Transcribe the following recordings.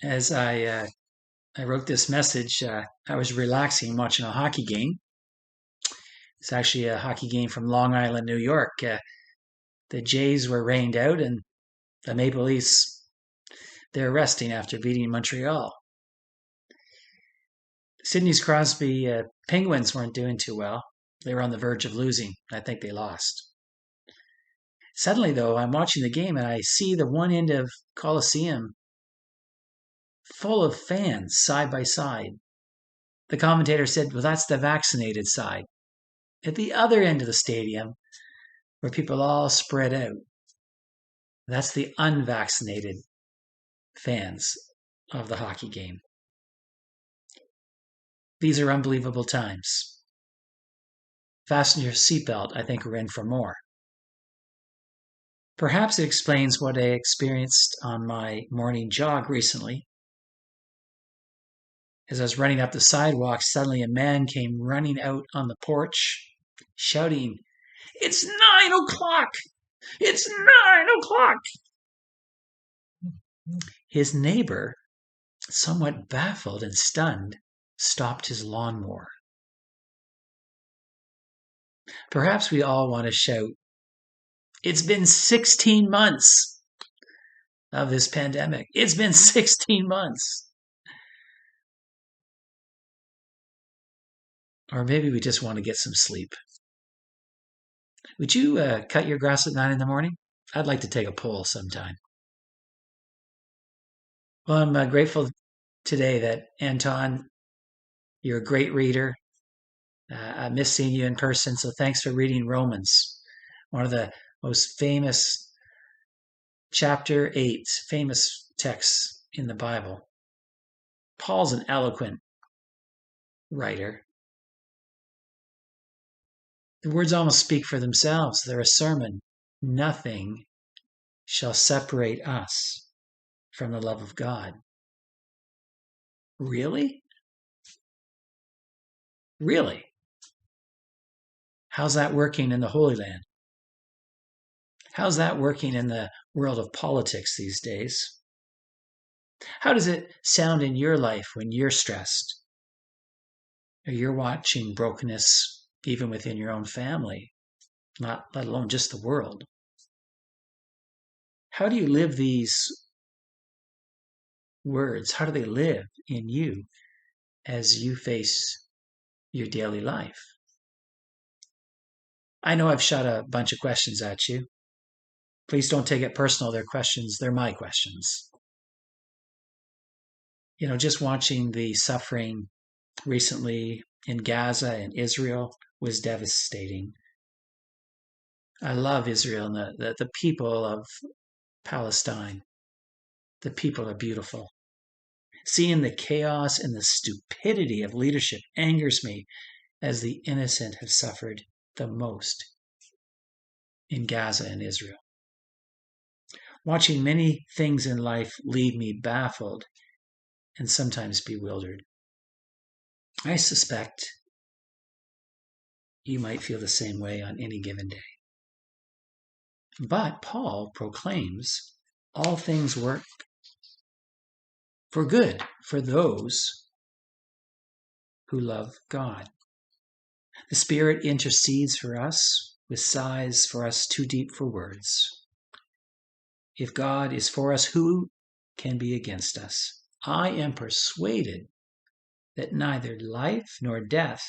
As I wrote this message, I was relaxing watching a hockey game. It's actually a hockey game from Long Island, New York. The Jays were rained out, and the Maple Leafs they're resting after beating Montreal. Sidney's Crosby Penguins weren't doing too well. They were on the verge of losing. I think they lost. Suddenly, though, I'm watching the game and I see the one end of Coliseum full of fans side by side. The commentator said, well, that's the vaccinated side. At the other end of the stadium, where people all spread out, that's the unvaccinated fans of the hockey game. These are unbelievable times. Fasten your seatbelt. I think we're in for more. Perhaps it explains what I experienced on my morning jog recently. As I was running up the sidewalk, suddenly a man came running out on the porch, shouting, "It's 9 o'clock! It's 9 o'clock!" His neighbor, somewhat baffled and stunned, stopped his lawnmower. Perhaps we all want to shout, "It's been 16 months of this pandemic. It's been 16 months." Or maybe we just want to get some sleep. Would you cut your grass at 9 in the morning? I'd like to take a poll sometime. Well, I'm grateful today that, Anton, you're a great reader. I miss seeing you in person, so thanks for reading Romans, one of the most famous, chapter 8, famous texts in the Bible. Paul's an eloquent writer. The words almost speak for themselves. They're a sermon. Nothing shall separate us from the love of God. Really? Really? How's that working in the Holy Land? How's that working in the world of politics these days? How does it sound in your life when you're stressed? Or you're watching brokenness even within your own family, not let alone just the world? How do you live these words? How do they live in you as you face your daily life? I know I've shot a bunch of questions at you. Please don't take it personal. They're questions. They're my questions. Just watching the suffering recently in Gaza and Israel was devastating. I love Israel and the people of Palestine. The people are beautiful. Seeing the chaos and the stupidity of leadership angers me, as the innocent have suffered the most in Gaza and Israel. Watching many things in life leave me baffled and sometimes bewildered. I suspect you might feel the same way on any given day. But Paul proclaims all things work for good for those who love God. The Spirit intercedes for us with sighs for us too deep for words. If God is for us, who can be against us? I am persuaded that neither life nor death,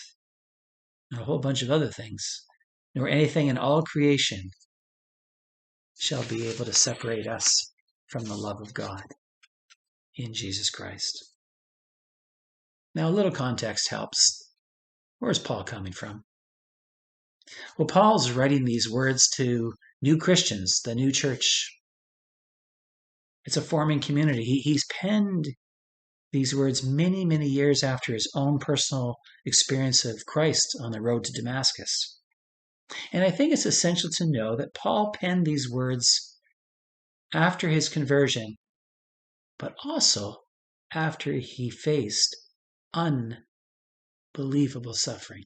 and a whole bunch of other things, nor anything in all creation shall be able to separate us from the love of God in Jesus Christ. Now, a little context helps. Where's Paul coming from? Well, Paul's writing these words to new Christians, the new church. It's a forming community. He's penned these words many, many years after his own personal experience of Christ on the road to Damascus. And I think it's essential to know that Paul penned these words after his conversion, but also after he faced unbelievable suffering.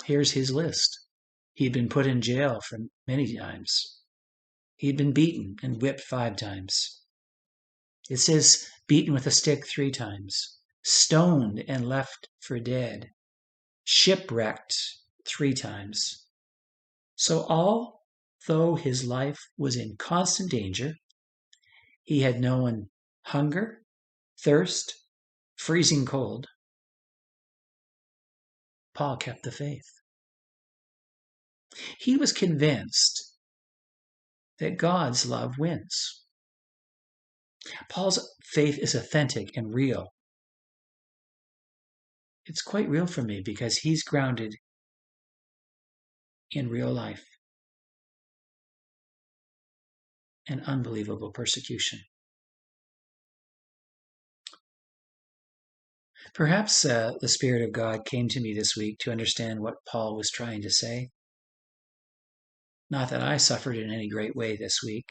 Here's his list. He'd been put in jail for many times. He'd been beaten and whipped 5 times. It says beaten with a stick 3 times, stoned and left for dead, shipwrecked 3 times. So although his life was in constant danger, he had known hunger, thirst, freezing cold. Paul kept the faith. He was convinced that God's love wins. Paul's faith is authentic and real. It's quite real for me because he's grounded in real life and unbelievable persecution. Perhaps the Spirit of God came to me this week to understand what Paul was trying to say. Not that I suffered in any great way this week,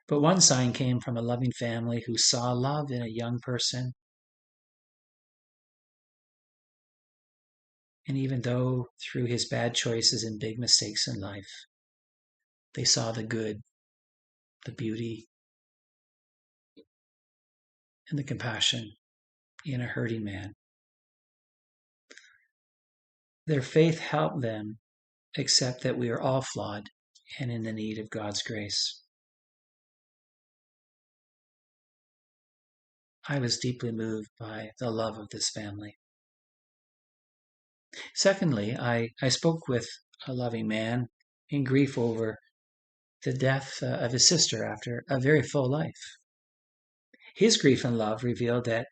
but one sign came from a loving family who saw love in a young person. And even though through his bad choices and big mistakes in life, they saw the good, the beauty, and the compassion in a hurting man. Their faith helped them accept that we are all flawed and in the need of God's grace. I was deeply moved by the love of this family. Secondly, I spoke with a loving man in grief over the death of his sister after a very full life. His grief and love revealed that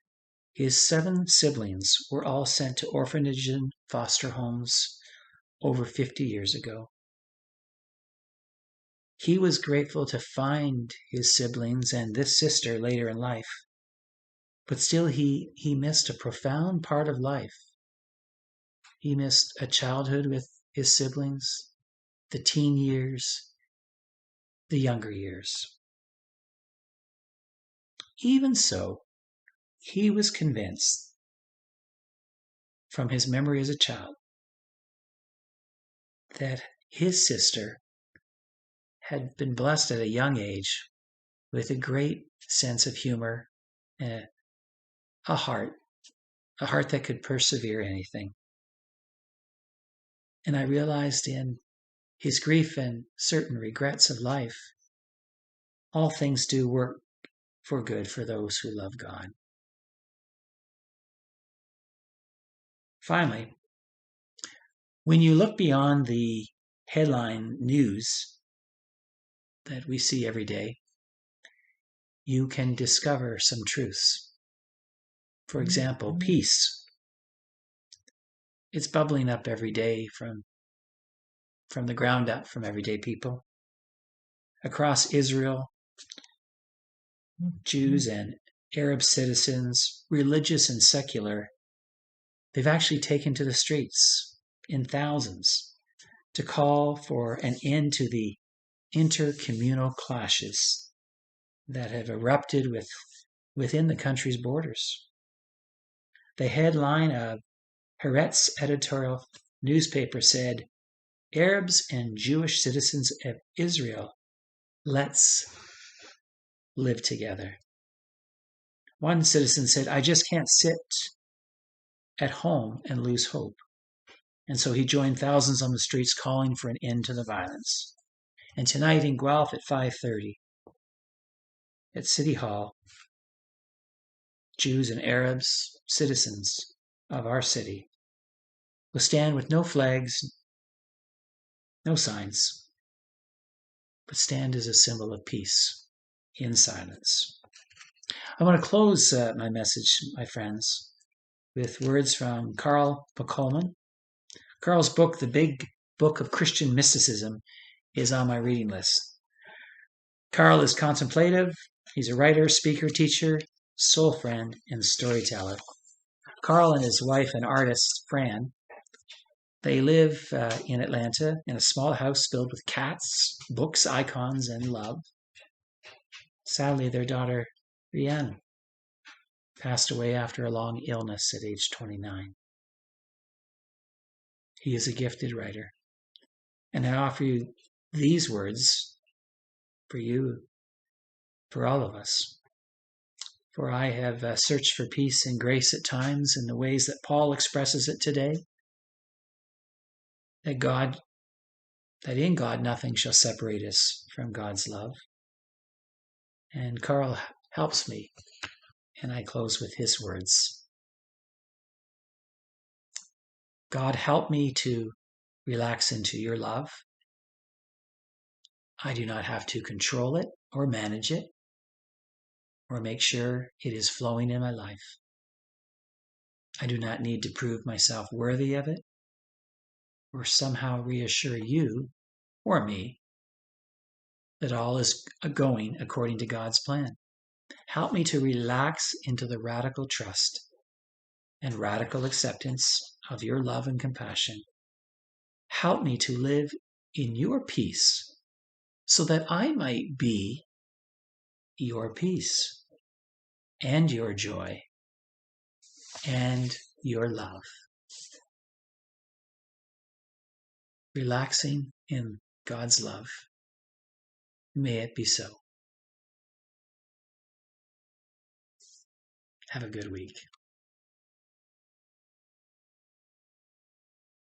his 7 siblings were all sent to orphanage and foster homes over 50 years ago. He was grateful to find his siblings and this sister later in life, but still he missed a profound part of life. He missed a childhood with his siblings, the teen years, the younger years. Even so, he was convinced from his memory as a child that his sister had been blessed at a young age with a great sense of humor and a heart that could persevere anything. And I realized in his grief and certain regrets of life, all things do work for good for those who love God. Finally, when you look beyond the headline news that we see every day, you can discover some truths. For example, peace. It's bubbling up every day from the ground up from everyday people. Across Israel, Jews and Arab citizens, religious and secular, they've actually taken to the streets in thousands to call for an end to the intercommunal clashes that have erupted within the country's borders. The headline of Haaretz editorial newspaper said, "Arabs and Jewish citizens of Israel, let's live together." One citizen said, "I just can't sit at home and lose hope." And so he joined thousands on the streets calling for an end to the violence. And tonight in Guelph at 5:30 at City Hall, Jews and Arabs, citizens of our city, will stand with no flags, no signs, but stand as a symbol of peace in silence. I want to close my message, my friends, with words from Karl Pacholman. Karl's book, The Big Book of Christian Mysticism, is on my reading list. Karl is contemplative. He's a writer, speaker, teacher, soul friend, and storyteller. Karl and his wife and artist, Fran, they live in Atlanta in a small house filled with cats, books, icons, and love. Sadly, their daughter, Rianne, passed away after a long illness at age 29. He is a gifted writer. And I offer you these words for you, for all of us. For I have searched for peace and grace at times in the ways that Paul expresses it today. That in God nothing shall separate us from God's love. And Carl helps me, and I close with his words. God, help me to relax into your love. I do not have to control it or manage it or make sure it is flowing in my life. I do not need to prove myself worthy of it or somehow reassure you or me that all is going according to God's plan. Help me to relax into the radical trust and radical acceptance of your love and compassion. Help me to live in your peace so that I might be your peace and your joy and your love. Relaxing in God's love. May it be so. Have a good week.